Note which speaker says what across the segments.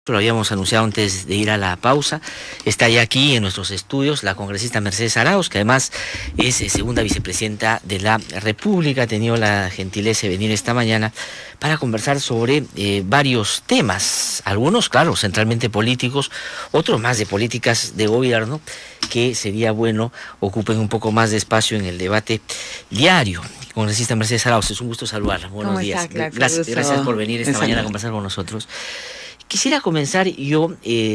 Speaker 1: Lo habíamos anunciado antes de ir a la pausa. Está ya aquí en nuestros estudios la congresista Mercedes Arauz, que además es segunda vicepresidenta de la República. Ha tenido la gentileza de venir esta mañana para conversar sobre varios temas, algunos, claro, centralmente políticos, otros más de políticas de gobierno, que sería bueno ocupen un poco más de espacio en el debate diario. Congresista Mercedes Arauz, es un gusto saludarla. Buenos días. Gracias por venir esta mañana a conversar con nosotros. Quisiera comenzar yo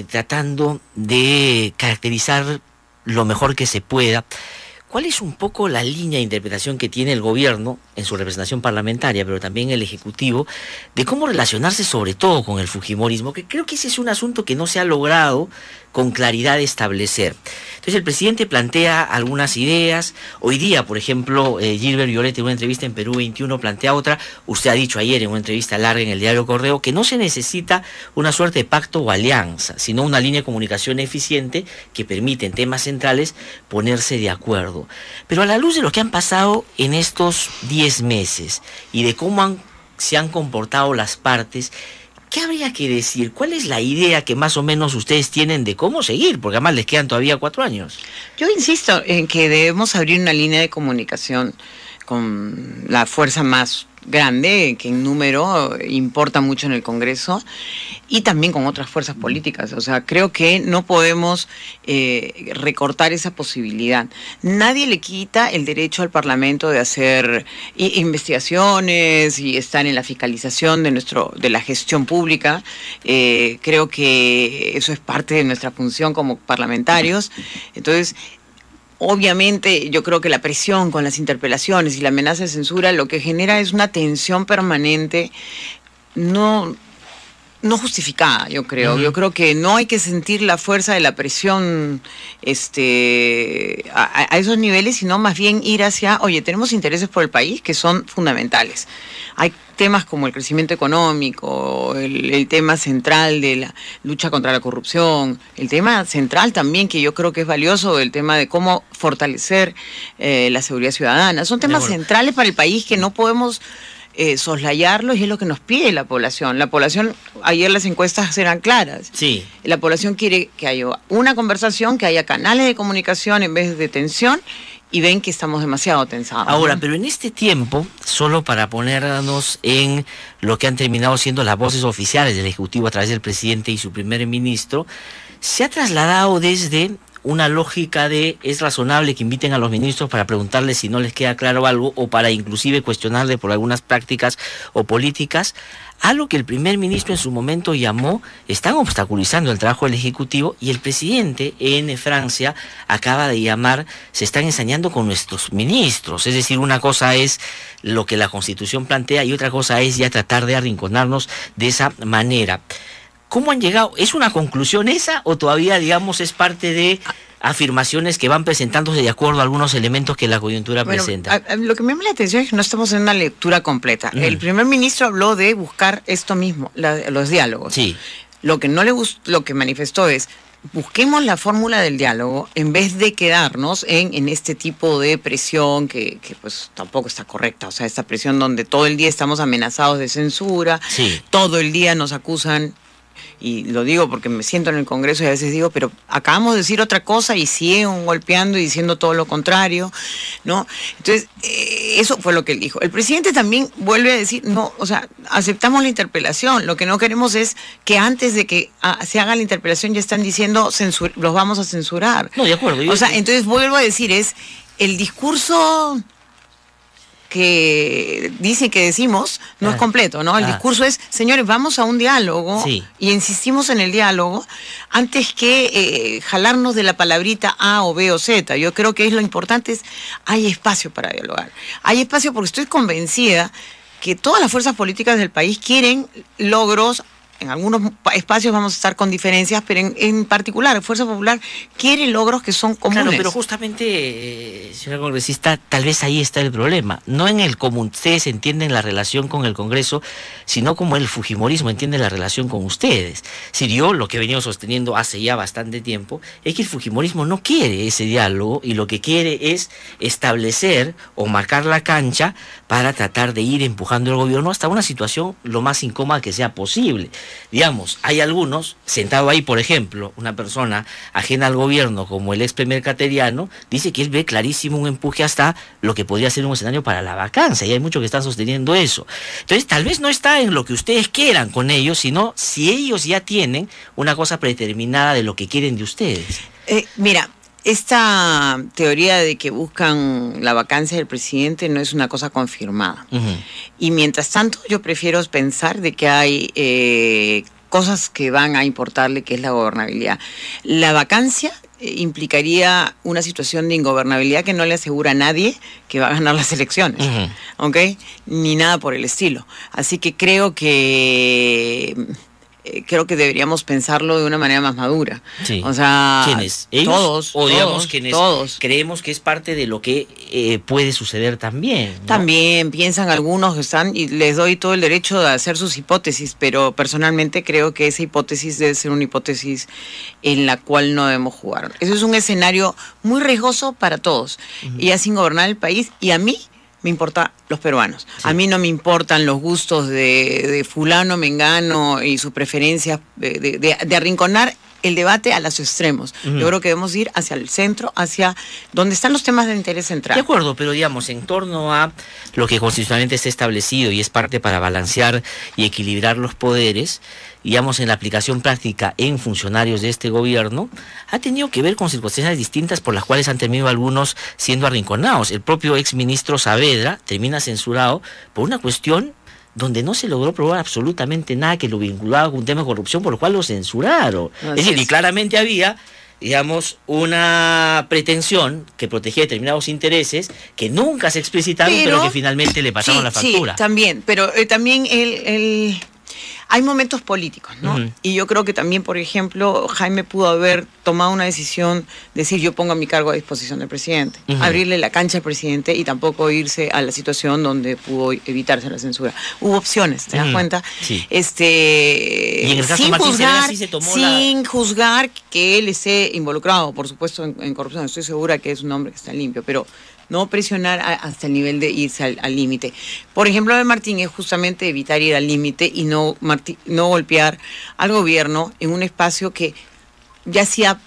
Speaker 1: tratando de caracterizar lo mejor que se pueda. ¿Cuál es un poco la línea de interpretación que tiene el gobierno en su representación parlamentaria, pero también el Ejecutivo, de cómo relacionarse sobre todo con el fujimorismo? Que creo que ese es un asunto que no se ha logrado con claridad establecer. Entonces el presidente plantea algunas ideas. Hoy día, por ejemplo, Gilbert Violet en una entrevista en Perú 21 plantea otra. Usted ha dicho ayer en una entrevista larga en el diario Correo que no se necesita una suerte de pacto o alianza, sino una línea de comunicación eficiente que permite en temas centrales ponerse de acuerdo. Pero a la luz de lo que han pasado en estos 10 meses y de cómo se han comportado las partes, ¿qué habría que decir? ¿Cuál es la idea que más o menos ustedes tienen de cómo seguir? Porque además les quedan todavía 4 años.
Speaker 2: Yo insisto en que debemos abrir una línea de comunicación con la fuerza más grande, que en número importa mucho en el Congreso, y también con otras fuerzas políticas. O sea, creo que no podemos recortar esa posibilidad. Nadie le quita el derecho al Parlamento de hacer investigaciones y estar en la fiscalización de la gestión pública. Creo que eso es parte de nuestra función como parlamentarios. Entonces, obviamente, yo creo que la presión con las interpelaciones y la amenaza de censura lo que genera es una tensión permanente, no justificada, yo creo. Yo creo que no hay que sentir la fuerza de la presión a esos niveles, sino más bien ir hacia, oye, tenemos intereses por el país que son fundamentales. Hay temas como el crecimiento económico, el tema central de la lucha contra la corrupción, el tema central también que yo creo que es valioso, el tema de cómo fortalecer la seguridad ciudadana. Son temas centrales para el país que no podemos soslayarlos, y es lo que nos pide la población. La población, ayer las encuestas eran claras.
Speaker 1: Sí.
Speaker 2: La población quiere que haya una conversación, que haya canales de comunicación en vez de tensión, y ven que estamos demasiado tensados.
Speaker 1: Ahora, pero en este tiempo, solo para ponernos en lo que han terminado siendo las voces oficiales del Ejecutivo a través del presidente y su primer ministro, se ha trasladado desde una lógica de es razonable que inviten a los ministros para preguntarles si no les queda claro algo o para inclusive cuestionarle por algunas prácticas o políticas, a lo que el primer ministro en su momento llamó, están obstaculizando el trabajo del Ejecutivo, y el presidente en Francia acaba de llamar, se están ensañando con nuestros ministros. Es decir, una cosa es lo que la Constitución plantea y otra cosa es ya tratar de arrinconarnos de esa manera. ¿Cómo han llegado? ¿Es una conclusión esa o todavía, digamos, es parte de afirmaciones que van presentándose de acuerdo a algunos elementos que la coyuntura presenta?
Speaker 2: Lo que me llama la atención es que no estamos en una lectura completa. El primer ministro habló de buscar esto mismo, los diálogos.
Speaker 1: Sí.
Speaker 2: Lo que no le gustó, lo que manifestó es: busquemos la fórmula del diálogo en vez de quedarnos en este tipo de presión que pues tampoco está correcta. O sea, esta presión donde todo el día estamos amenazados de censura,
Speaker 1: sí,
Speaker 2: todo el día nos acusan. Y lo digo porque me siento en el Congreso y a veces digo, pero acabamos de decir otra cosa y siguen golpeando y diciendo todo lo contrario, ¿no? Entonces, eso fue lo que él dijo. El presidente también vuelve a decir, no, o sea, aceptamos la interpelación, lo que no queremos es que antes de que se haga la interpelación ya están diciendo, los vamos a censurar.
Speaker 1: No, de acuerdo.
Speaker 2: O sea, entonces vuelvo a decir, es el discurso que dicen que decimos no es completo, ¿no? El discurso es, señores, vamos a un diálogo, sí, y insistimos en el diálogo antes que jalarnos de la palabrita A o B o Z. Yo creo que lo importante es, hay espacio para dialogar. Hay espacio porque estoy convencida que todas las fuerzas políticas del país quieren logros. En algunos espacios vamos a estar con diferencias, pero en particular, Fuerza Popular quiere logros que son comunes.
Speaker 1: Claro, pero justamente, señora congresista, tal vez ahí está el problema. No en el cómo ustedes entienden la relación con el Congreso, sino como el fujimorismo entiende la relación con ustedes. Si yo lo que he venido sosteniendo hace ya bastante tiempo es que el fujimorismo no quiere ese diálogo y lo que quiere es establecer o marcar la cancha para tratar de ir empujando el gobierno hasta una situación lo más incómoda que sea posible. digamos, hay algunos, sentado ahí, por ejemplo, una persona ajena al gobierno como el ex primer cateriano, dice que él ve clarísimo un empuje hasta lo que podría ser un escenario para la vacancia, y hay muchos que están sosteniendo eso. Entonces, tal vez no está en lo que ustedes quieran con ellos, sino si ellos ya tienen una cosa predeterminada de lo que quieren de ustedes.
Speaker 2: Mira, esta teoría de que buscan la vacancia del presidente no es una cosa confirmada. Y mientras tanto, yo prefiero pensar de que hay cosas que van a importarle, que es la gobernabilidad. La vacancia implicaría una situación de ingobernabilidad que no le asegura a nadie que va a ganar las elecciones, ¿ok? Ni nada por el estilo. Así que creo que deberíamos pensarlo de una manera más madura.
Speaker 1: Sí.
Speaker 2: O sea,
Speaker 1: ¿quiénes? ¿Ellos?
Speaker 2: Todos.
Speaker 1: O digamos
Speaker 2: todos,
Speaker 1: quienes
Speaker 2: todos.
Speaker 1: creemos que es parte de lo que puede suceder también, ¿no?
Speaker 2: También piensan algunos que están, y les doy todo el derecho de hacer sus hipótesis, pero personalmente creo que esa hipótesis debe ser una hipótesis en la cual no debemos jugar. Eso es un escenario muy riesgoso para todos. Y así gobernar el país, y a mí me importan los peruanos. Sí. A mí no me importan los gustos de fulano, mengano y sus preferencias de arrinconar el debate a los extremos. Yo creo que debemos ir hacia el centro, hacia donde están los temas de interés central.
Speaker 1: De acuerdo, pero digamos, en torno a lo que constitucionalmente está establecido y es parte para balancear y equilibrar los poderes, digamos, en la aplicación práctica en funcionarios de este gobierno, ha tenido que ver con circunstancias distintas por las cuales han terminado algunos siendo arrinconados. El propio exministro Saavedra termina censurado por una cuestión donde no se logró probar absolutamente nada que lo vinculaba con un tema de corrupción, por lo cual lo censuraron. Es decir, y claramente había, digamos, una pretensión que protegía determinados intereses que nunca se explicitaron, pero que finalmente le pasaron la factura.
Speaker 2: Sí, también, pero también hay momentos políticos, ¿no? Y yo creo que también, por ejemplo, Jaime pudo haber tomado una decisión, decir, yo pongo mi cargo a disposición del presidente, abrirle la cancha al presidente y tampoco irse a la situación donde pudo evitarse la censura. Hubo opciones, ¿te das cuenta? Sí.
Speaker 1: Y en el caso de Martín Cervera sí se tomó
Speaker 2: sin juzgar que él esté involucrado, por supuesto, en corrupción. Estoy segura que es un hombre que está limpio, pero no presionar hasta el nivel de irse al límite. Por ejemplo, de Martín es justamente evitar ir al límite y no golpear al gobierno en un espacio que ya sea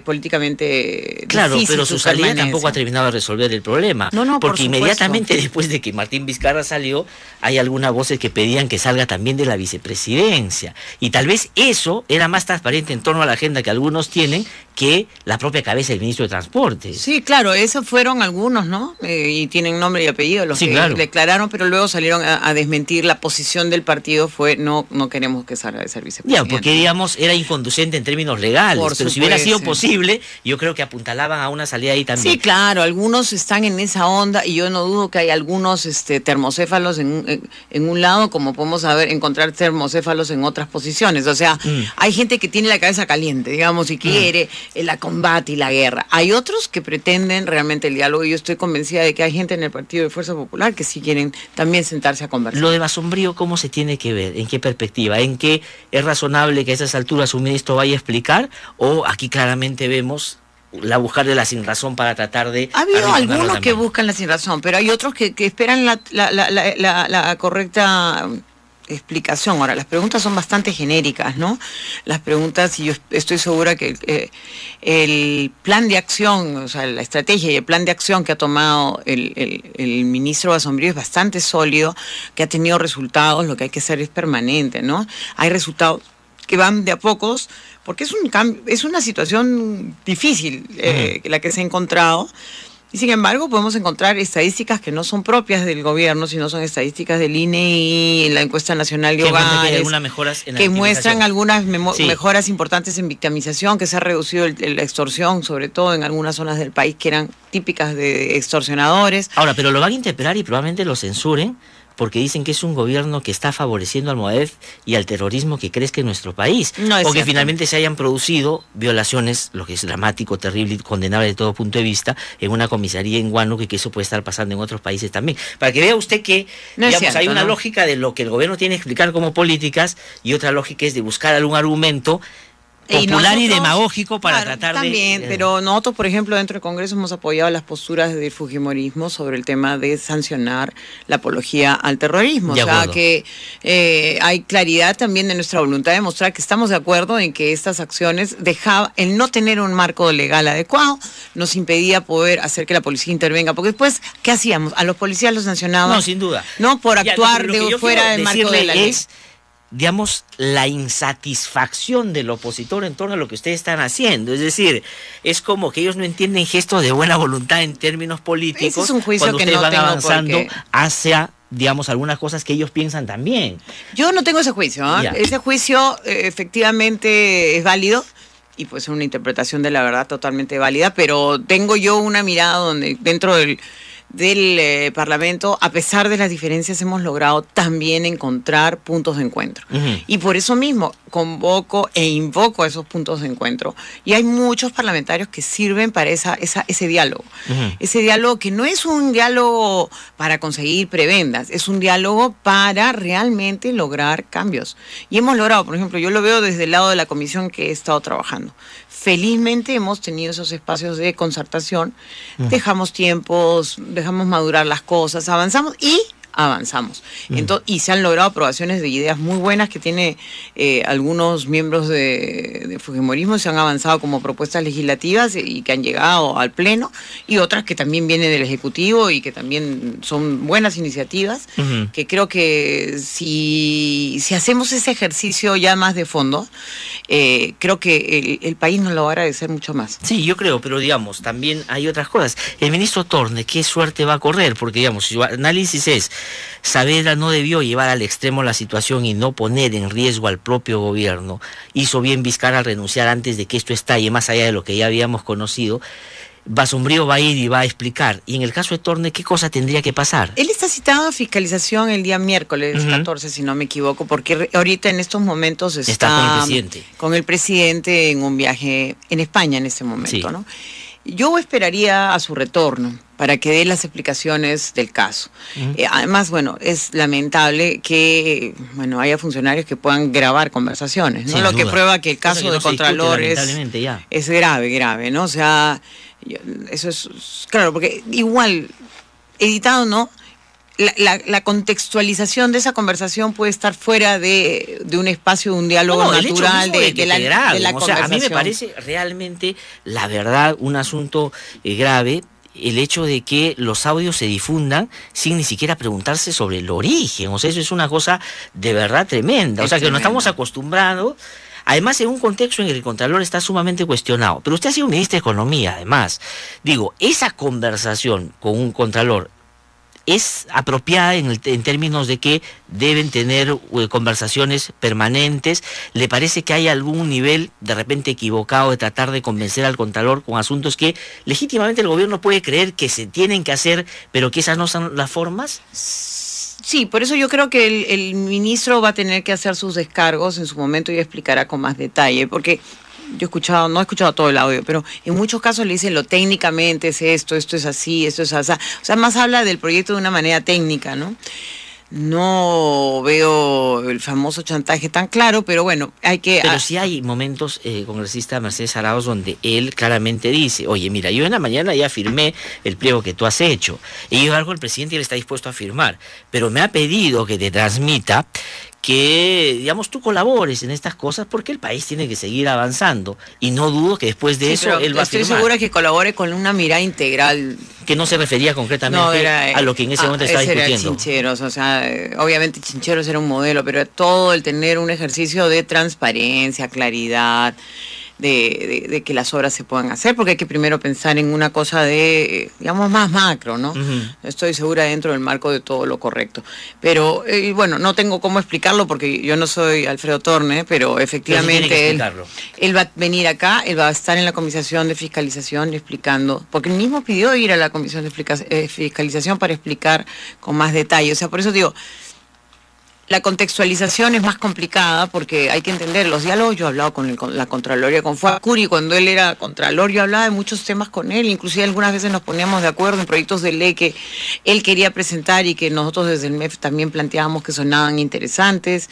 Speaker 2: políticamente
Speaker 1: claro,
Speaker 2: difícil,
Speaker 1: pero su salida tampoco ha terminado de resolver el problema.
Speaker 2: No,
Speaker 1: porque inmediatamente después de que Martín Vizcarra salió, hay algunas voces que pedían que salga también de la vicepresidencia. Y tal vez eso era más transparente en torno a la agenda que algunos tienen que la propia cabeza del ministro de Transporte.
Speaker 2: Sí, claro, esos fueron algunos, ¿no? Y tienen nombre y apellido los que declararon, pero luego salieron a desmentir. La posición del partido fue no queremos que salga de ser vicepresidente.
Speaker 1: Ya, porque digamos era inconducente en términos legales, pero si hubiera sido posible, yo creo que apuntalaban a una salida ahí también.
Speaker 2: Sí, claro, algunos están en esa onda y yo no dudo que hay algunos termocéfalos en un lado, como podemos encontrar termocéfalos en otras posiciones. O sea, hay gente que tiene la cabeza caliente, digamos, y quiere la combate y la guerra. Hay otros que pretenden realmente el diálogo y yo estoy convencida de que hay gente en el Partido de Fuerza Popular que sí quieren también sentarse a conversar.
Speaker 1: Lo de Basombrío, ¿cómo se tiene que ver? ¿En qué perspectiva? ¿En qué es razonable que a esas alturas un ministro vaya a explicar? ¿O aquí claramente vemos la buscar de la sinrazón para tratar de...
Speaker 2: Ha habido algunos que buscan la sinrazón, pero hay otros que esperan la correcta explicación. Ahora, las preguntas son bastante genéricas, ¿no? Las preguntas, y yo estoy segura que el plan de acción, o sea, la estrategia y el plan de acción que ha tomado el ministro Basombrío es bastante sólido, que ha tenido resultados. Lo que hay que hacer es permanente, ¿no? Hay resultados que van de a pocos, porque es una situación difícil la que se ha encontrado. Y sin embargo podemos encontrar estadísticas que no son propias del gobierno, sino son estadísticas del INEI, en la encuesta nacional de hogares, que muestran algunas mejoras importantes en victimización, que se ha reducido la extorsión, sobre todo en algunas zonas del país que eran típicas de extorsionadores.
Speaker 1: Ahora, pero lo van a interpretar y probablemente lo censuren, porque dicen que es un gobierno que está favoreciendo al Moadef y al terrorismo que crezca en nuestro país. O que finalmente se hayan producido violaciones, lo que es dramático, terrible y condenable de todo punto de vista, en una comisaría en Huánuco, y que eso puede estar pasando en otros países también. Para que vea usted que hay una lógica de lo que el gobierno tiene que explicar como políticas y otra lógica es de buscar algún argumento popular y demagógico para tratar
Speaker 2: también, pero nosotros, por ejemplo, dentro del Congreso hemos apoyado las posturas del fujimorismo sobre el tema de sancionar la apología al terrorismo. O sea, que hay claridad también de nuestra voluntad de mostrar que estamos de acuerdo en que estas acciones el no tener un marco legal adecuado nos impedía poder hacer que la policía intervenga, porque después, ¿qué hacíamos? A los policías los sancionaban.
Speaker 1: No, sin duda.
Speaker 2: No, por actuar fuera del marco de la ley.
Speaker 1: Digamos, la insatisfacción del opositor en torno a lo que ustedes están haciendo. Es decir, es como que ellos no entienden gestos de buena voluntad en términos políticos.
Speaker 2: Ese es un juicio
Speaker 1: cuando
Speaker 2: que
Speaker 1: ustedes
Speaker 2: no
Speaker 1: van
Speaker 2: tengo
Speaker 1: avanzando hacia, digamos, algunas cosas que ellos piensan también.
Speaker 2: Yo no tengo ese juicio, ¿eh? Ese juicio efectivamente es válido y puede ser una interpretación de la verdad totalmente válida, pero tengo yo una mirada donde dentro del Parlamento, a pesar de las diferencias, hemos logrado también encontrar puntos de encuentro. Y por eso mismo convoco e invoco esos puntos de encuentro. Y hay muchos parlamentarios que sirven para ese diálogo. Ese diálogo que no es un diálogo para conseguir prebendas, es un diálogo para realmente lograr cambios. Y hemos logrado, por ejemplo, yo lo veo desde el lado de la comisión que he estado trabajando. Felizmente hemos tenido esos espacios de concertación, dejamos tiempos, dejamos madurar las cosas, avanzamos y avanzamos. Y se han logrado aprobaciones de ideas muy buenas que tiene algunos miembros de Fujimorismo, se han avanzado como propuestas legislativas y que han llegado al Pleno, y otras que también vienen del Ejecutivo y que también son buenas iniciativas, que creo que si hacemos ese ejercicio ya más de fondo, creo que el país nos lo va a agradecer mucho más.
Speaker 1: Sí, yo creo, pero digamos, también hay otras cosas. El ministro Torne, ¿qué suerte va a correr? Porque, digamos, si su análisis es: Saavedra no debió llevar al extremo la situación y no poner en riesgo al propio gobierno. Hizo bien Vizcarra al renunciar antes de que esto estalle, más allá de lo que ya habíamos conocido. Basombrío va a ir y va a explicar. Y en el caso de Torne, ¿qué cosa tendría que pasar?
Speaker 2: Él está citado a fiscalización el día miércoles 14, si no me equivoco, porque ahorita en estos momentos está con el presidente en un viaje en España en este momento, ¿no? Yo esperaría a su retorno para que dé las explicaciones del caso. Además, bueno, es lamentable que haya funcionarios que puedan grabar conversaciones, ¿no? Lo que prueba que el caso de Contralor es grave, ¿no? O sea, eso es claro, porque igual, editado, ¿no? La contextualización de esa conversación puede estar fuera de un espacio, de un diálogo natural de la conversación.
Speaker 1: O sea, a mí me parece realmente, la verdad, un asunto grave el hecho de que los audios se difundan sin ni siquiera preguntarse sobre el origen. O sea, eso es una cosa de verdad tremenda. O sea, que no estamos acostumbrados. Además, en un contexto en el que el Contralor está sumamente cuestionado. Pero usted ha sido ministro de Economía, además. Digo, esa conversación con un Contralor es apropiada en términos de que deben tener conversaciones permanentes. ¿Le parece que hay algún nivel de repente equivocado de tratar de convencer al Contralor con asuntos que legítimamente el gobierno puede creer que se tienen que hacer, pero que esas no son las formas?
Speaker 2: Sí, por eso yo creo que el ministro va a tener que hacer sus descargos en su momento y explicará con más detalle, porque yo no he escuchado todo el audio, pero en muchos casos le dicen lo técnicamente es esto es así, esto es así. O sea, más habla del proyecto de una manera técnica, ¿no? No veo el famoso chantaje tan claro, pero bueno, hay que...
Speaker 1: Pero sí hay momentos, congresista Mercedes Arauz, donde él claramente dice: oye, mira, yo en la mañana ya firmé el pliego que tú has hecho, y yo algo el presidente él está dispuesto a firmar, pero me ha pedido que te transmita que, digamos, tú colabores en estas cosas porque el país tiene que seguir avanzando, y no dudo que después de eso él va a firmar.
Speaker 2: Estoy segura que colabore con una mirada integral.
Speaker 1: Que no se refería concretamente a lo que en ese momento estaba discutiendo.
Speaker 2: Era Chincheros, o sea, obviamente Chincheros era un modelo, pero todo el tener un ejercicio de transparencia, claridad, de que las obras se puedan hacer, porque hay que primero pensar en una cosa digamos, más macro, ¿no? Estoy segura dentro del marco de todo lo correcto. Pero, bueno, no tengo cómo explicarlo porque yo no soy Alfredo Torne, pero efectivamente él va a venir acá, él va a estar en la comisión de fiscalización explicando, porque él mismo pidió ir a la comisión de fiscalización para explicar con más detalle. O sea, por eso digo, La contextualización es más complicada porque hay que entender los diálogos. Yo he hablado con la Contraloría, con Fuacuri, cuando él era Contralor, yo hablaba de muchos temas con él, inclusive algunas veces nos poníamos de acuerdo en proyectos de ley que él quería presentar y que nosotros desde el MEF también planteábamos que sonaban interesantes,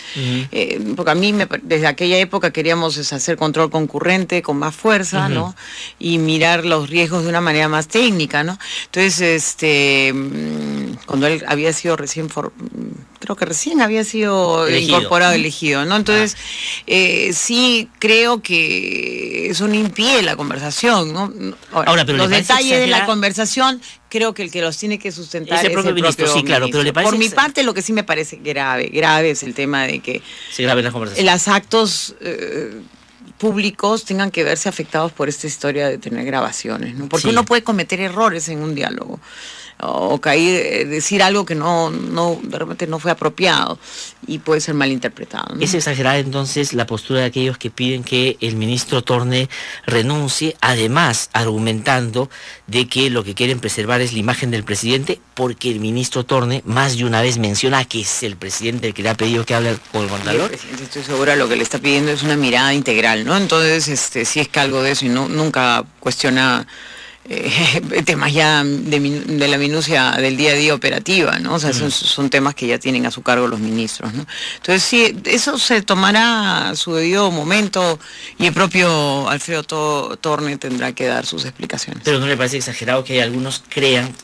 Speaker 2: porque a mí desde aquella época queríamos hacer control concurrente con más fuerza, ¿no? Y mirar los riesgos de una manera más técnica, ¿no? Entonces, cuando él había sido creo que recién había sido incorporado, elegido, ¿no? Entonces, sí creo que eso no impide la conversación, ¿no? Ahora, pero los detalles de la conversación, creo que el que los tiene que sustentar es el propio ministro.
Speaker 1: Sí, claro, pero le parece...
Speaker 2: Por mi parte, lo que sí me parece grave es el tema de que los actos públicos tengan que verse afectados por esta historia de tener grabaciones, ¿no? Porque uno puede cometer errores en un diálogo o decir algo que de repente no fue apropiado y puede ser malinterpretado, ¿no?
Speaker 1: Es exagerada entonces la postura de aquellos que piden que el ministro Torne renuncie, además argumentando de que lo que quieren preservar es la imagen del presidente, porque el ministro Torne más de una vez menciona que es el presidente el que le ha pedido que hable con el Contralor.
Speaker 2: El presidente, estoy segura, lo que le está pidiendo es una mirada integral, ¿no? Entonces, sí es que algo de eso y nunca cuestiona temas ya de la minucia del día a día operativa, ¿no? O sea, son temas que ya tienen a su cargo los ministros, ¿no? Entonces, sí, eso se tomará a su debido momento y el propio Alfredo Torne tendrá que dar sus explicaciones.
Speaker 1: Pero ¿no le parece exagerado que algunos crean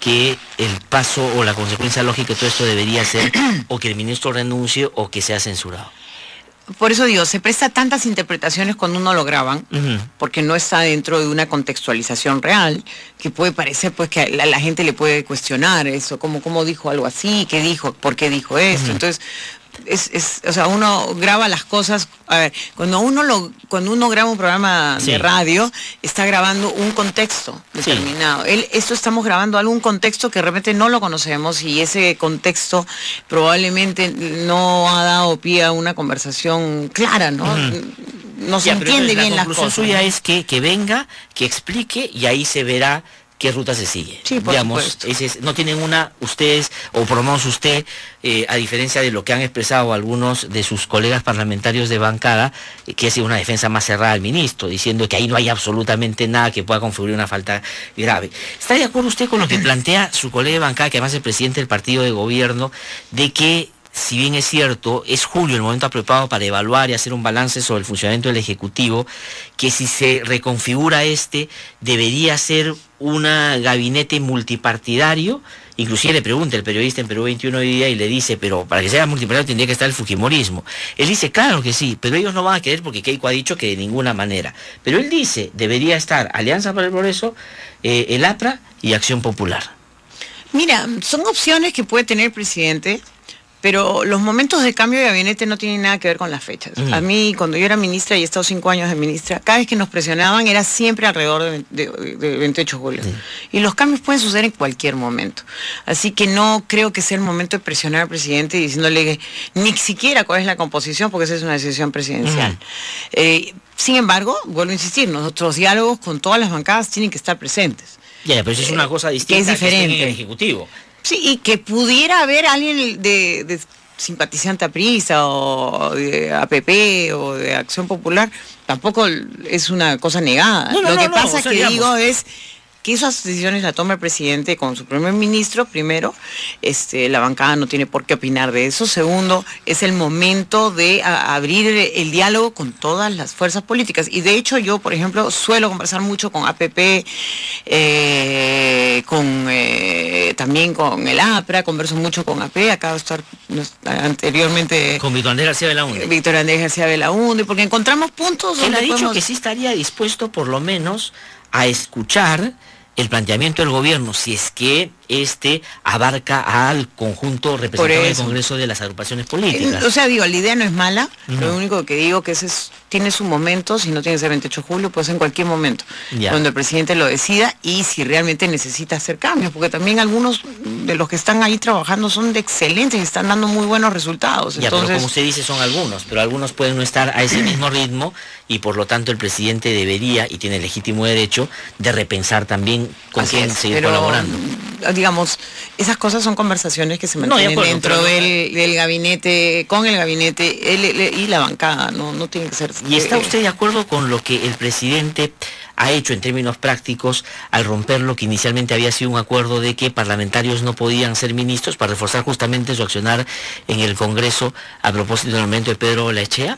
Speaker 1: que el paso o la consecuencia lógica de todo esto debería ser o que el ministro renuncie o que sea censurado?
Speaker 2: Por eso digo, se presta tantas interpretaciones cuando uno lo graban, porque no está dentro de una contextualización real, que puede parecer pues que a la gente le puede cuestionar eso, cómo dijo algo así, qué dijo, por qué dijo esto. Entonces, o sea, uno graba las cosas. A ver, cuando uno graba un programa de radio, está grabando un contexto determinado. Esto estamos grabando algún contexto que de repente no lo conocemos y ese contexto probablemente no ha dado pie a una conversación clara, ¿no? No se entiende bien las cosas.
Speaker 1: La conclusión suya es que venga, que explique y ahí se verá qué ruta se sigue.
Speaker 2: Sí, por supuesto.
Speaker 1: No tienen ustedes, o por lo menos usted, a diferencia de lo que han expresado algunos de sus colegas parlamentarios de bancada, que ha sido una defensa más cerrada al ministro, diciendo que ahí no hay absolutamente nada que pueda configurar una falta grave. ¿Está de acuerdo usted con lo que plantea su colega de bancada, que además es el presidente del partido de gobierno, de que, si bien es cierto, es julio el momento apropiado para evaluar y hacer un balance sobre el funcionamiento del Ejecutivo, que si se reconfigura debería ser un gabinete multipartidario? Inclusive le pregunta el periodista en Perú 21 hoy día y le dice, pero para que sea multipartidario tendría que estar el fujimorismo. Él dice, claro que sí, pero ellos no van a querer porque Keiko ha dicho que de ninguna manera. Pero él dice, debería estar Alianza para el Progreso, el APRA y Acción Popular.
Speaker 2: Mira, son opciones que puede tener el presidente, pero los momentos de cambio de gabinete no tienen nada que ver con las fechas. A mí, cuando yo era ministra y he estado 5 años de ministra, cada vez que nos presionaban era siempre alrededor de 28 de julio. Y los cambios pueden suceder en cualquier momento. Así que no creo que sea el momento de presionar al presidente diciéndole ni siquiera cuál es la composición, porque esa es una decisión presidencial. Sin embargo, vuelvo a insistir, nuestros diálogos con todas las bancadas tienen que estar presentes.
Speaker 1: Ya, pero eso es una cosa distinta,
Speaker 2: que es diferente.
Speaker 1: Que en el Ejecutivo.
Speaker 2: Sí, y que pudiera haber alguien de simpatizante a Prisa o de APP o de Acción Popular, tampoco es una cosa negada. Lo que pasa que digo es que esas decisiones las toma el presidente con su primer ministro, primero, la bancada no tiene por qué opinar de eso. Segundo, es el momento de abrir el diálogo con todas las fuerzas políticas. Y de hecho yo, por ejemplo, suelo conversar mucho con APP, también con el APRA, converso mucho con AP, acabo de estar anteriormente
Speaker 1: con Víctor Andrés García Belaúnde.
Speaker 2: Víctor Andrés García Belaúnde, porque encontramos puntos
Speaker 1: donde él ha dicho que sí estaría dispuesto por lo menos a escuchar el planteamiento del gobierno, si es que abarca al conjunto representado en el Congreso de las agrupaciones políticas.
Speaker 2: O sea, digo, la idea no es mala, lo único que digo que tiene su momento, si no tiene que ser 28 de julio, puede ser en cualquier momento, cuando el presidente lo decida y si realmente necesita hacer cambios, porque también algunos de los que están ahí trabajando son de excelentes y están dando muy buenos resultados.
Speaker 1: Entonces, pero como usted dice, son algunos, pero algunos pueden no estar a ese mismo ritmo y por lo tanto el presidente debería, y tiene legítimo derecho, de repensar también con quién seguir colaborando.
Speaker 2: digamos, esas cosas son conversaciones que se mantienen dentro del gabinete, con el gabinete y la bancada, no tiene que ser...
Speaker 1: ¿Y está usted de acuerdo con lo que el presidente ha hecho en términos prácticos al romper lo que inicialmente había sido un acuerdo de que parlamentarios no podían ser ministros para reforzar justamente su accionar en el Congreso a propósito del nombramiento de Pedro Laechea?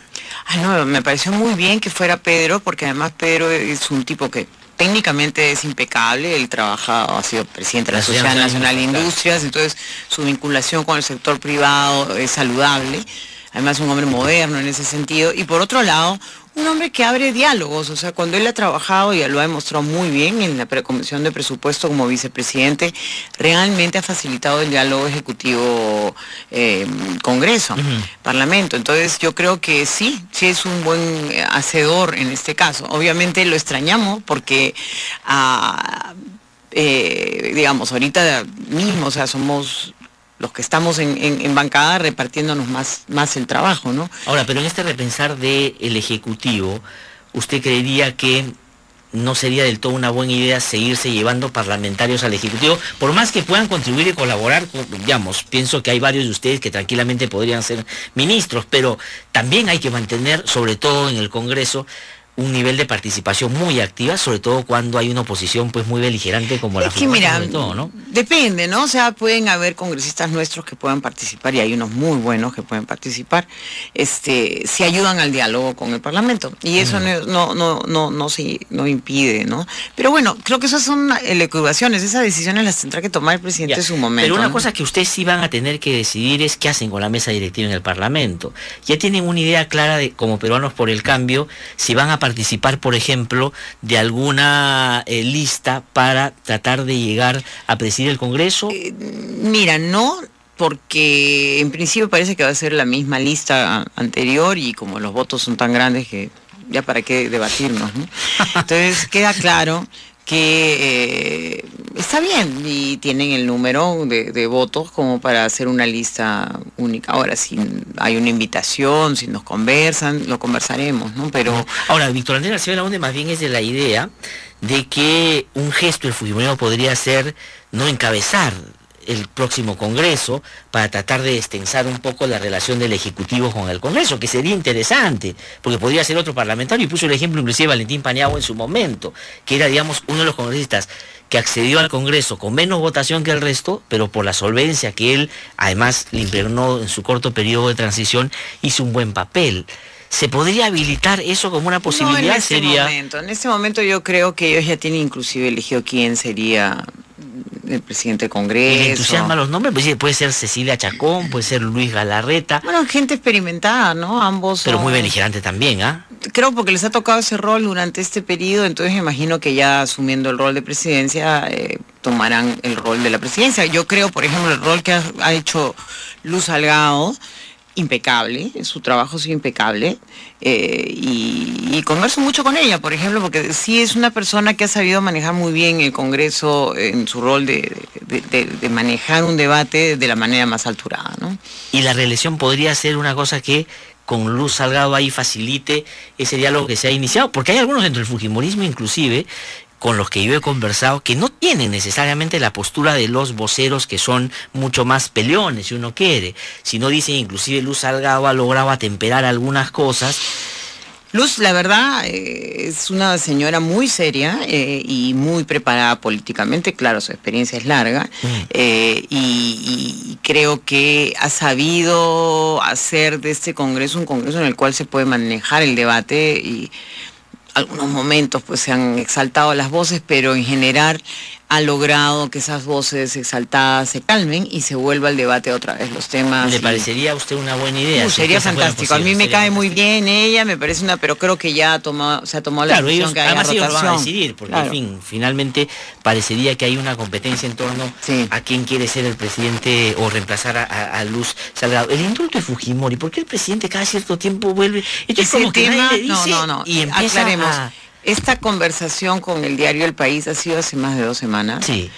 Speaker 2: No, me pareció muy bien que fuera Pedro, porque además Pedro es un tipo que técnicamente es impecable, él ha sido presidente de la Sociedad Nacional de Industrias, entonces su vinculación con el sector privado es saludable, además un hombre moderno en ese sentido, y por otro lado, un hombre que abre diálogos, o sea, cuando él ha trabajado y lo ha demostrado muy bien en la Comisión de Presupuesto como vicepresidente, realmente ha facilitado el diálogo ejecutivo Congreso, Parlamento. Entonces yo creo que sí es un buen hacedor en este caso. Obviamente lo extrañamos porque digamos, ahorita mismo, o sea, somos los que estamos en bancada repartiéndonos más el trabajo, ¿no?
Speaker 1: Ahora, pero en este repensar del Ejecutivo, ¿usted creería que no sería del todo una buena idea seguirse llevando parlamentarios al Ejecutivo? Por más que puedan contribuir y colaborar, digamos, pienso que hay varios de ustedes que tranquilamente podrían ser ministros, pero también hay que mantener, sobre todo en el Congreso, un nivel de participación muy activa, sobre todo cuando hay una oposición pues muy beligerante como la
Speaker 2: mira, sobre todo, ¿no? Depende, ¿no? O sea, pueden haber congresistas nuestros que puedan participar y hay unos muy buenos que pueden participar, si ayudan al diálogo con el Parlamento. Y eso no impide, ¿no? Pero bueno, creo que esas son ecuaciones, esas decisiones las tendrá que tomar el presidente en su momento.
Speaker 1: Pero una cosa que ustedes sí van a tener que decidir es qué hacen con la mesa directiva en el Parlamento. Ya tienen una idea clara de, como Peruanos por el Cambio, si van a participar, por ejemplo, de alguna lista para tratar de llegar a presidir el Congreso.
Speaker 2: Mira, no, porque en principio parece que va a ser la misma lista anterior y como los votos son tan grandes que ya para qué debatirnos, ¿no? Entonces queda claro que está bien y tienen el número de votos como para hacer una lista única. Ahora, si hay una invitación, si nos conversan, lo conversaremos, ¿no? Pero
Speaker 1: ahora, Víctor Andrés García Belaúnde más bien es de la idea de que un gesto del fujimorismo podría ser no encabezar el próximo Congreso para tratar de extensar un poco la relación del Ejecutivo con el Congreso, que sería interesante, porque podría ser otro parlamentario, y puso el ejemplo inclusive Valentín Paniagua en su momento, que era, digamos, uno de los congresistas que accedió al Congreso con menos votación que el resto, pero por la solvencia que él, además, le impregnó en su corto periodo de transición, hizo un buen papel. ¿Se podría habilitar eso como una posibilidad?
Speaker 2: No, en este momento yo creo que ellos ya tienen inclusive elegido quién sería el presidente del Congreso.
Speaker 1: ¿Le entusiasman los nombres? Pues sí, puede ser Cecilia Chacón, puede ser Luis Galarreta.
Speaker 2: Bueno, gente experimentada, ¿no? Ambos.
Speaker 1: Pero muy beligerante también, ¿ah?
Speaker 2: Creo porque les ha tocado ese rol durante este periodo, entonces me imagino que ya asumiendo el rol de presidencia tomarán el rol de la presidencia. Yo creo, por ejemplo, el rol que ha hecho Luz Salgado, impecable, su trabajo es impecable, y converso mucho con ella, por ejemplo, porque sí es una persona que ha sabido manejar muy bien el Congreso en su rol de manejar un debate de la manera más alturada, ¿no?
Speaker 1: Y la reelección podría ser una cosa que con Luz Salgado ahí facilite ese diálogo que se ha iniciado, porque hay algunos dentro del fujimorismo inclusive, con los que yo he conversado, que no tienen necesariamente la postura de los voceros que son mucho más peleones, si uno quiere, sino dicen, inclusive Luz Salgado ha logrado atemperar algunas cosas.
Speaker 2: Luz, la verdad, es una señora muy seria y muy preparada políticamente, claro, su experiencia es larga, y creo que ha sabido hacer de este Congreso un Congreso en el cual se puede manejar el debate y algunos momentos pues se han exaltado las voces, pero en general ha logrado que esas voces exaltadas se calmen y se vuelva al debate otra vez los temas.
Speaker 1: ¿Le parecería a usted una buena idea?
Speaker 2: Sería fantástico. A mí me cae muy bien ella, me parece pero creo que ya se ha tomado la decisión que haya rotación.
Speaker 1: Ellos van a decidir, porque en fin, finalmente parecería que hay una competencia en torno a quién quiere ser el presidente o reemplazar a Luz Salgado. El indulto de Fujimori, ¿por qué el presidente cada cierto tiempo vuelve? Esto es como que nadie le dice y empieza
Speaker 2: Esta conversación con el diario El País ha sido hace más de 2 semanas.
Speaker 1: Sí.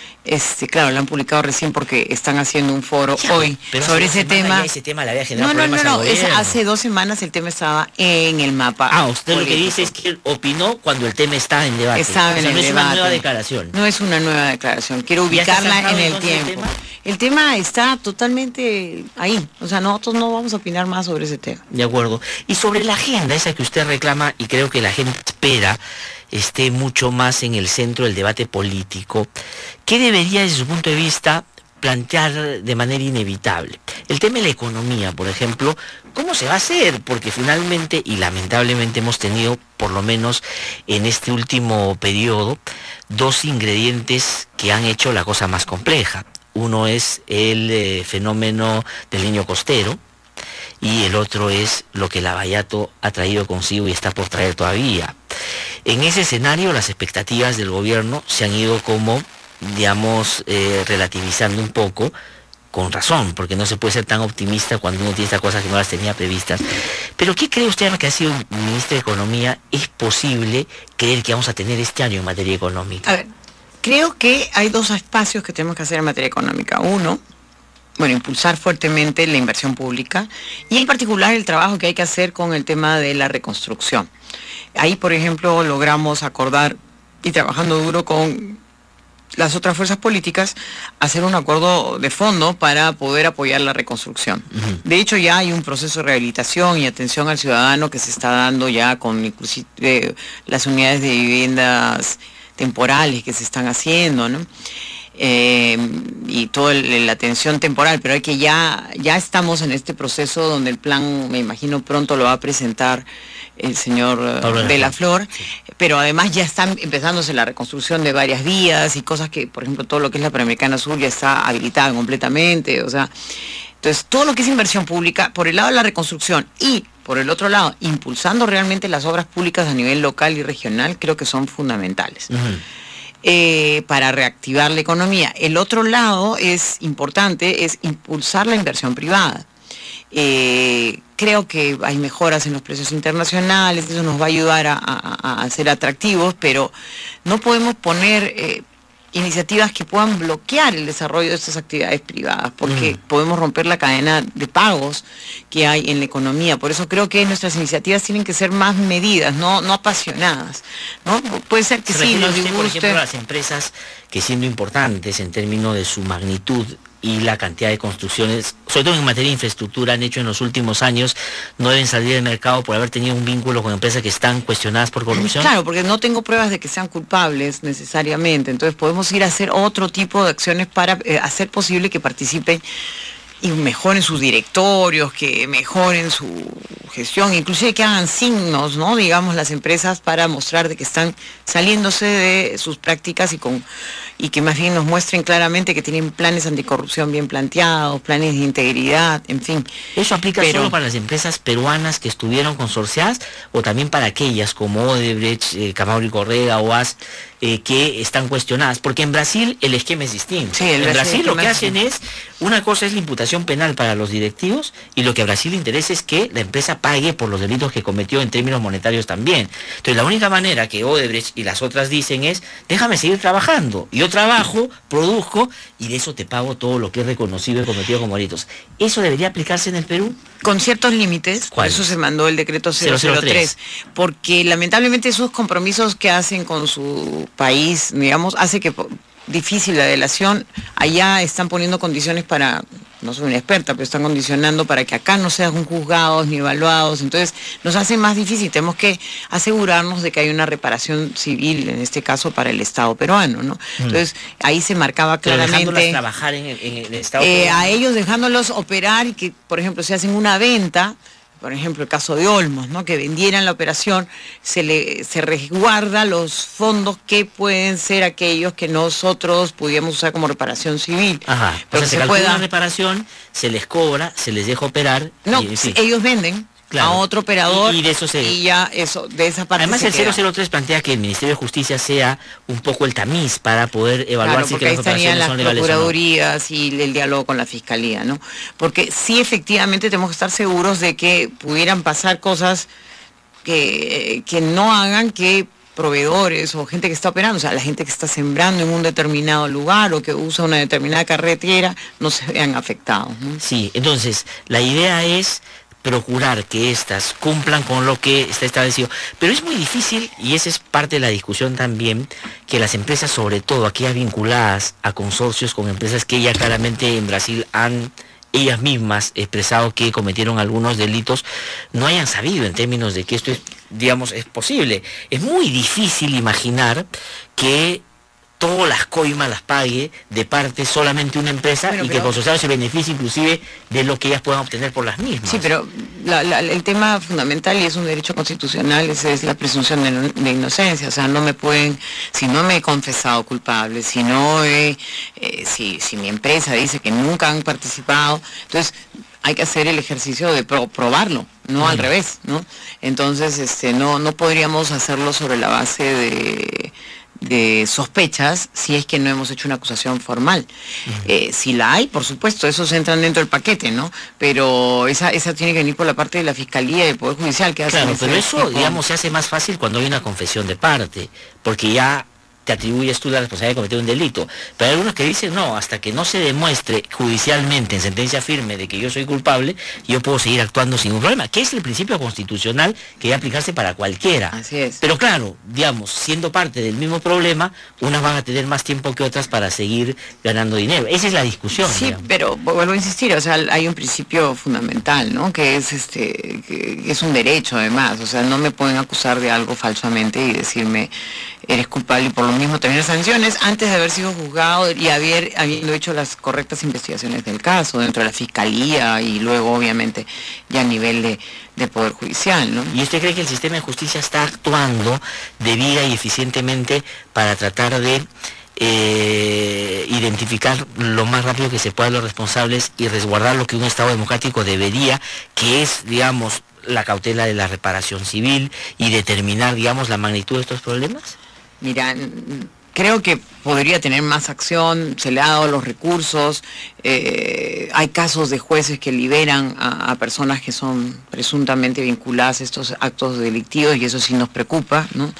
Speaker 2: Claro, la han publicado recién porque están haciendo un foro hoy sobre ese tema.
Speaker 1: Ese tema le había generado problemas al gobierno.
Speaker 2: Hace 2 semanas el tema estaba en el mapa.
Speaker 1: Usted político. Lo que dice es que él opinó cuando el tema está en debate.
Speaker 2: Estaba en el debate. No es una
Speaker 1: nueva declaración.
Speaker 2: No es una nueva declaración. Quiero ubicarla en el tiempo. El tema está totalmente ahí. O sea, nosotros no vamos a opinar más sobre ese tema.
Speaker 1: De acuerdo. Y sobre la agenda, esa que usted reclama, y creo que la gente espera esté mucho más en el centro del debate político, ¿qué debería, desde su punto de vista, plantear de manera inevitable? El tema de la economía, por ejemplo, ¿cómo se va a hacer? Porque finalmente y lamentablemente hemos tenido, por lo menos en este último periodo, 2 ingredientes que han hecho la cosa más compleja. Uno es el fenómeno del Niño costero, y el otro es lo que Lavallato ha traído consigo y está por traer todavía. En ese escenario, las expectativas del gobierno se han ido como, digamos, relativizando un poco, con razón, porque no se puede ser tan optimista cuando uno tiene estas cosas que no las tenía previstas. Pero ¿qué cree usted, que ha sido ministro de Economía, es posible creer que vamos a tener este año en materia económica?
Speaker 2: A ver, creo que hay 2 espacios que tenemos que hacer en materia económica. Uno, impulsar fuertemente la inversión pública y en particular el trabajo que hay que hacer con el tema de la reconstrucción. Ahí, por ejemplo, logramos acordar, y trabajando duro con las otras fuerzas políticas, hacer un acuerdo de fondo para poder apoyar la reconstrucción. De hecho, ya hay un proceso de rehabilitación y atención al ciudadano que se está dando ya con inclusive las unidades de viviendas temporales que se están haciendo, ¿no? Y toda la atención temporal, pero hay que ya estamos en este proceso donde el plan, me imagino, pronto lo va a presentar el señor de la Flor, sí. Pero además ya están empezándose la reconstrucción de varias vías y cosas que, por ejemplo, todo lo que es la Panamericana Sur ya está habilitada completamente, o sea, entonces todo lo que es inversión pública, por el lado de la reconstrucción y por el otro lado, impulsando realmente las obras públicas a nivel local y regional, creo que son fundamentales. Para reactivar la economía. El otro lado es importante, es impulsar la inversión privada. Creo que hay mejoras en los precios internacionales, eso nos va a ayudar a ser atractivos, pero no podemos poner iniciativas que puedan bloquear el desarrollo de estas actividades privadas, porque podemos romper la cadena de pagos que hay en la economía. Por eso creo que nuestras iniciativas tienen que ser más medidas, no apasionadas, ¿no? Puede ser que sí nos disguste.
Speaker 1: Por ejemplo, las empresas que, siendo importantes en términos de su magnitud y la cantidad de construcciones, sobre todo en materia de infraestructura, han hecho en los últimos años, no deben salir del mercado por haber tenido un vínculo con empresas que están cuestionadas por corrupción?
Speaker 2: Claro, porque no tengo pruebas de que sean culpables necesariamente, entonces podemos ir a hacer otro tipo de acciones para hacer posible que participen y mejoren sus directorios, que mejoren su gestión, inclusive que hagan signos, ¿no? Digamos, las empresas para mostrar de que están saliéndose de sus prácticas y que más bien nos muestren claramente que tienen planes anticorrupción bien planteados, planes de integridad, en fin.
Speaker 1: ¿Eso aplica solo para las empresas peruanas que estuvieron consorciadas o también para aquellas como Odebrecht, Camaury Correa, OAS, que están cuestionadas? Porque en Brasil el esquema es distinto.
Speaker 2: Sí,
Speaker 1: en Brasil lo que hacen es, una cosa es la imputación penal para los directivos y lo que a Brasil le interesa es que la empresa pague por los delitos que cometió en términos monetarios también. Entonces la única manera que Odebrecht y las otras dicen es, déjame seguir trabajando, yo trabajo, produzco y de eso te pago todo lo que es reconocido y cometido como delitos. ¿Eso debería aplicarse en el Perú?
Speaker 2: Con ciertos límites, por eso se mandó el decreto 003, porque lamentablemente esos compromisos que hacen con su país, digamos, hace que difícil la delación. Allá están poniendo condiciones para, no soy una experta, pero están condicionando para que acá no sean juzgados ni evaluados, entonces nos hace más difícil. Tenemos que asegurarnos de que hay una reparación civil, en este caso para el Estado peruano, ¿no? Entonces ahí se marcaba claramente,
Speaker 1: dejándolas trabajar en el Estado peruano.
Speaker 2: A ellos dejándolos operar y que, por ejemplo, si hacen una venta, por ejemplo, el caso de Olmos, ¿no? Que vendieran la operación, se resguarda los fondos que pueden ser aquellos que nosotros pudiéramos usar como reparación civil.
Speaker 1: Ajá, pero se calcula una reparación, se les cobra, se les deja operar.
Speaker 2: No, ellos venden. Claro. A otro operador
Speaker 1: y de eso
Speaker 2: y ya eso, de esa parte.
Speaker 1: Además el 003 plantea que el Ministerio de Justicia sea un poco el tamiz para poder evaluar si que las operaciones son legales o no.
Speaker 2: Las procuradurías y el diálogo con la Fiscalía, ¿no? Porque sí, efectivamente tenemos que estar seguros de que pudieran pasar cosas que no hagan que proveedores o gente que está operando, o sea, la gente que está sembrando en un determinado lugar o que usa una determinada carretera, no se vean afectados, ¿no?
Speaker 1: Sí, entonces, la idea es procurar que éstas cumplan con lo que está establecido. Pero es muy difícil, y esa es parte de la discusión también, que las empresas, sobre todo aquellas vinculadas a consorcios con empresas que ya claramente en Brasil han ellas mismas expresado que cometieron algunos delitos, no hayan sabido en términos de que esto es, digamos, es posible. Es muy difícil imaginar que todas las coimas las pague de parte solamente una empresa, pero que el consorciado se beneficie inclusive de lo que ellas puedan obtener por las mismas.
Speaker 2: Sí, pero el tema fundamental, y es un derecho constitucional, es la presunción de inocencia. O sea, no me pueden, si no me he confesado culpable, si no si mi empresa dice que nunca han participado, entonces hay que hacer el ejercicio de probarlo, no al revés, ¿no? Entonces, no podríamos hacerlo sobre la base de sospechas si es que no hemos hecho una acusación formal. Si la hay, por supuesto, esos entran dentro del paquete, ¿no? Pero esa tiene que venir por la parte de la Fiscalía y del Poder Judicial. Que
Speaker 1: claro, pero eso, digamos, se hace más fácil cuando hay una confesión de parte, porque ya te atribuyes tú la responsabilidad de cometer un delito. Pero hay algunos que dicen, no, hasta que no se demuestre judicialmente en sentencia firme de que yo soy culpable, yo puedo seguir actuando sin un problema, que es el principio constitucional que debe aplicarse para cualquiera.
Speaker 2: Así es.
Speaker 1: Pero claro, digamos, siendo parte del mismo problema, unas van a tener más tiempo que otras para seguir ganando dinero. Esa es la discusión.
Speaker 2: Sí,
Speaker 1: digamos.
Speaker 2: pero vuelvo a insistir, o sea, hay un principio fundamental, ¿no? Que es un derecho además, o sea, no me pueden acusar de algo falsamente y decirme eres culpable y por lo mismo tener sanciones antes de haber sido juzgado y habiendo hecho las correctas investigaciones del caso dentro de la Fiscalía y luego obviamente ya a nivel de Poder Judicial, ¿no?
Speaker 1: ¿Y usted cree que el sistema de justicia está actuando debida y eficientemente para tratar de identificar lo más rápido que se pueda los responsables y resguardar lo que un Estado democrático debería, que es, digamos, la cautela de la reparación civil y determinar, digamos, la magnitud de estos problemas?
Speaker 2: Mira, creo que podría tener más acción, se le ha dado los recursos, hay casos de jueces que liberan a personas que son presuntamente vinculadas a estos actos delictivos y eso sí nos preocupa, ¿no?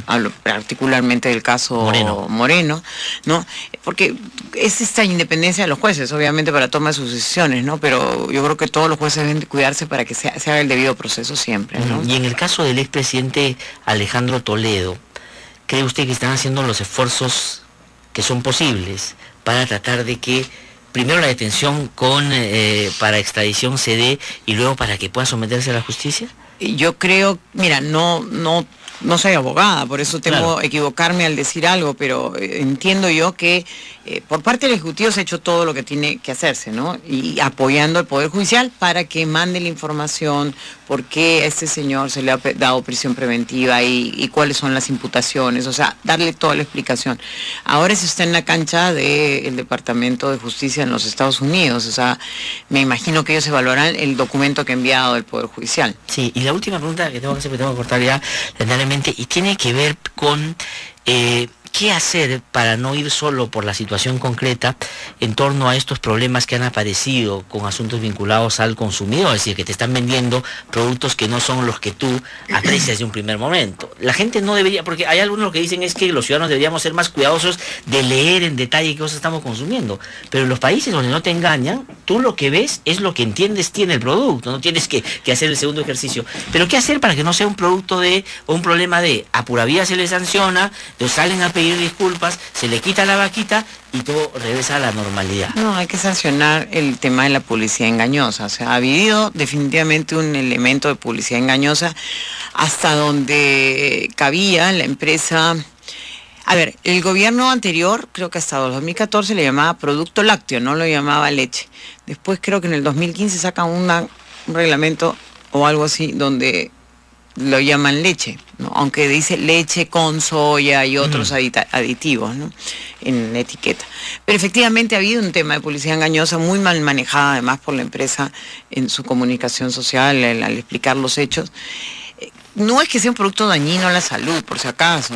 Speaker 2: Hablo particularmente del caso Moreno, ¿no? Porque es esta independencia de los jueces, obviamente para tomar sus decisiones, ¿no? Pero yo creo que todos los jueces deben cuidarse para que se haga el debido proceso siempre, ¿no?
Speaker 1: Y en el caso del expresidente Alejandro Toledo, ¿cree usted que están haciendo los esfuerzos que son posibles para tratar de que primero la detención para extradición se dé y luego para que pueda someterse a la justicia?
Speaker 2: Yo creo, mira, no soy abogada, por eso temo equivocarme al decir algo, pero entiendo yo que por parte del Ejecutivo se ha hecho todo lo que tiene que hacerse, ¿no? Y apoyando al Poder Judicial para que mande la información, por qué a este señor se le ha dado prisión preventiva y cuáles son las imputaciones, o sea, darle toda la explicación. Ahora se está en la cancha del Departamento de Justicia en los Estados Unidos, o sea, me imagino que ellos evaluarán el documento que ha enviado el Poder Judicial.
Speaker 1: Sí, y la última pregunta que tengo que hacer, porque tengo que cortar ya, lamentablemente, y tiene que ver con qué hacer para no ir solo por la situación concreta en torno a estos problemas que han aparecido con asuntos vinculados al consumidor, es decir, que te están vendiendo productos que no son los que tú aprecias de un primer momento. La gente no debería, porque hay algunos que dicen es que los ciudadanos deberíamos ser más cuidadosos de leer en detalle qué cosas estamos consumiendo, pero en los países donde no te engañan, tú lo que ves es lo que entiendes tiene el producto, no tienes que hacer el segundo ejercicio. Pero ¿qué hacer para que no sea un producto o un problema de a pura vida se le sanciona, entonces salen a pedir disculpas, se le quita la vaquita y todo regresa a la normalidad?
Speaker 2: No, hay que sancionar el tema de la publicidad engañosa. O sea, ha habido definitivamente un elemento de publicidad engañosa hasta donde cabía la empresa. A ver, el gobierno anterior, creo que hasta 2014 le llamaba producto lácteo, no lo llamaba leche. Después creo que en el 2015 sacan un reglamento o algo así donde lo llaman leche, ¿no? Aunque dice leche con soya y otros aditivos, ¿no? En la etiqueta. Pero efectivamente ha habido un tema de publicidad engañosa muy mal manejada además por la empresa en su comunicación social al explicar los hechos. No es que sea un producto dañino a la salud, por si acaso,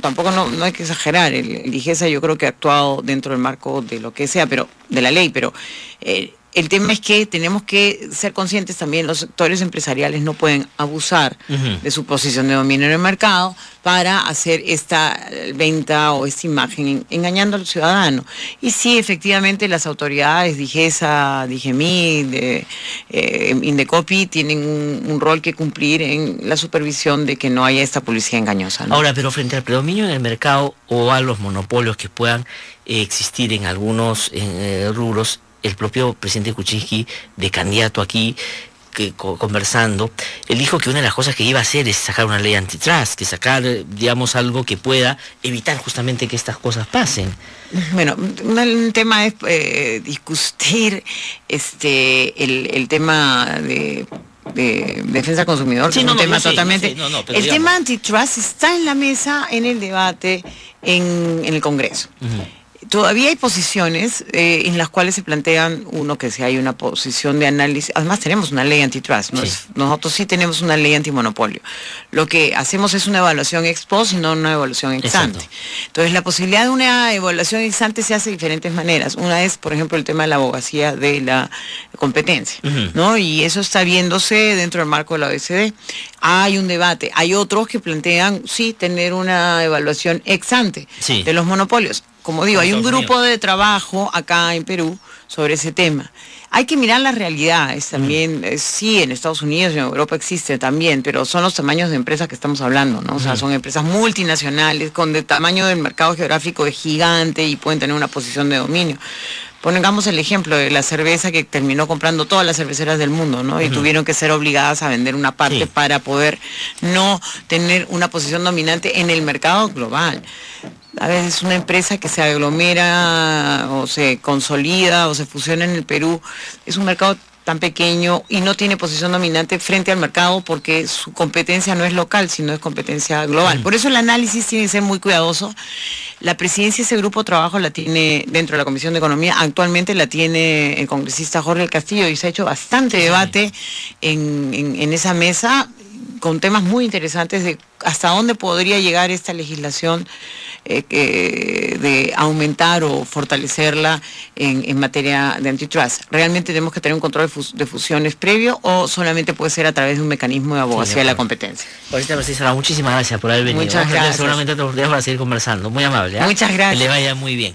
Speaker 2: tampoco hay que exagerar. El IGESA yo creo que ha actuado dentro del marco de lo que sea, pero de la ley, pero El tema es que tenemos que ser conscientes también, los sectores empresariales no pueden abusar de su posición de dominio en el mercado para hacer esta venta o esta imagen engañando al ciudadano. Y sí, efectivamente, las autoridades, DIGESA, DIGEMI, Indecopi, tienen un rol que cumplir en la supervisión de que no haya esta publicidad engañosa, ¿no?
Speaker 1: Ahora, pero frente al predominio en el mercado o a los monopolios que puedan existir en algunos rubros, el propio presidente Kuczynski, de candidato aquí, conversando, él dijo que una de las cosas que iba a hacer es sacar una ley antitrust, que sacar, digamos, algo que pueda evitar justamente que estas cosas pasen.
Speaker 2: Bueno, un tema es discutir el tema de defensa del consumidor,
Speaker 1: sí,
Speaker 2: que es un tema totalmente...
Speaker 1: Sí,
Speaker 2: el tema antitrust está en la mesa, en el debate, en el Congreso. Todavía hay posiciones en las cuales se plantean, uno, que si hay una posición de análisis, además tenemos una ley antitrust, ¿no? Nosotros sí tenemos una ley antimonopolio. Lo que hacemos es una evaluación ex post y no una evaluación ex ante. Entonces la posibilidad de una evaluación ex ante se hace de diferentes maneras. Una es, por ejemplo, el tema de la abogacía de la competencia, ¿no? Y eso está viéndose dentro del marco de la OECD. Hay un debate. Hay otros que plantean, sí, tener una evaluación ex ante de los monopolios. Como digo, hay un grupo de trabajo acá en Perú sobre ese tema. Hay que mirar las realidades también. Sí, en Estados Unidos y en Europa existe también, pero son los tamaños de empresas que estamos hablando, ¿no? O sea, son empresas multinacionales con el tamaño del mercado geográfico de gigante y pueden tener una posición de dominio. Pongamos el ejemplo de la cerveza que terminó comprando todas las cerveceras del mundo, ¿no? Y tuvieron que ser obligadas a vender una parte para poder no tener una posición dominante en el mercado global. A veces una empresa que se aglomera o se consolida o se fusiona en el Perú es un mercado tan pequeño y no tiene posición dominante frente al mercado porque su competencia no es local, sino es competencia global. Por eso el análisis tiene que ser muy cuidadoso. La presidencia de ese grupo de trabajo la tiene dentro de la Comisión de Economía, actualmente la tiene el congresista Jorge del Castillo y se ha hecho bastante debate en esa mesa con temas muy interesantes de hasta dónde podría llegar esta legislación de aumentar o fortalecerla en materia de antitrust. ¿Realmente tenemos que tener un control de fusiones previo o solamente puede ser a través de un mecanismo de abogacía de la competencia?
Speaker 1: Ahorita, Mercedes, muchísimas gracias por haber venido.
Speaker 2: Muchas gracias.
Speaker 1: Seguramente otra oportunidad para seguir conversando. Muy amable.
Speaker 2: Muchas gracias.
Speaker 1: Que le vaya muy bien.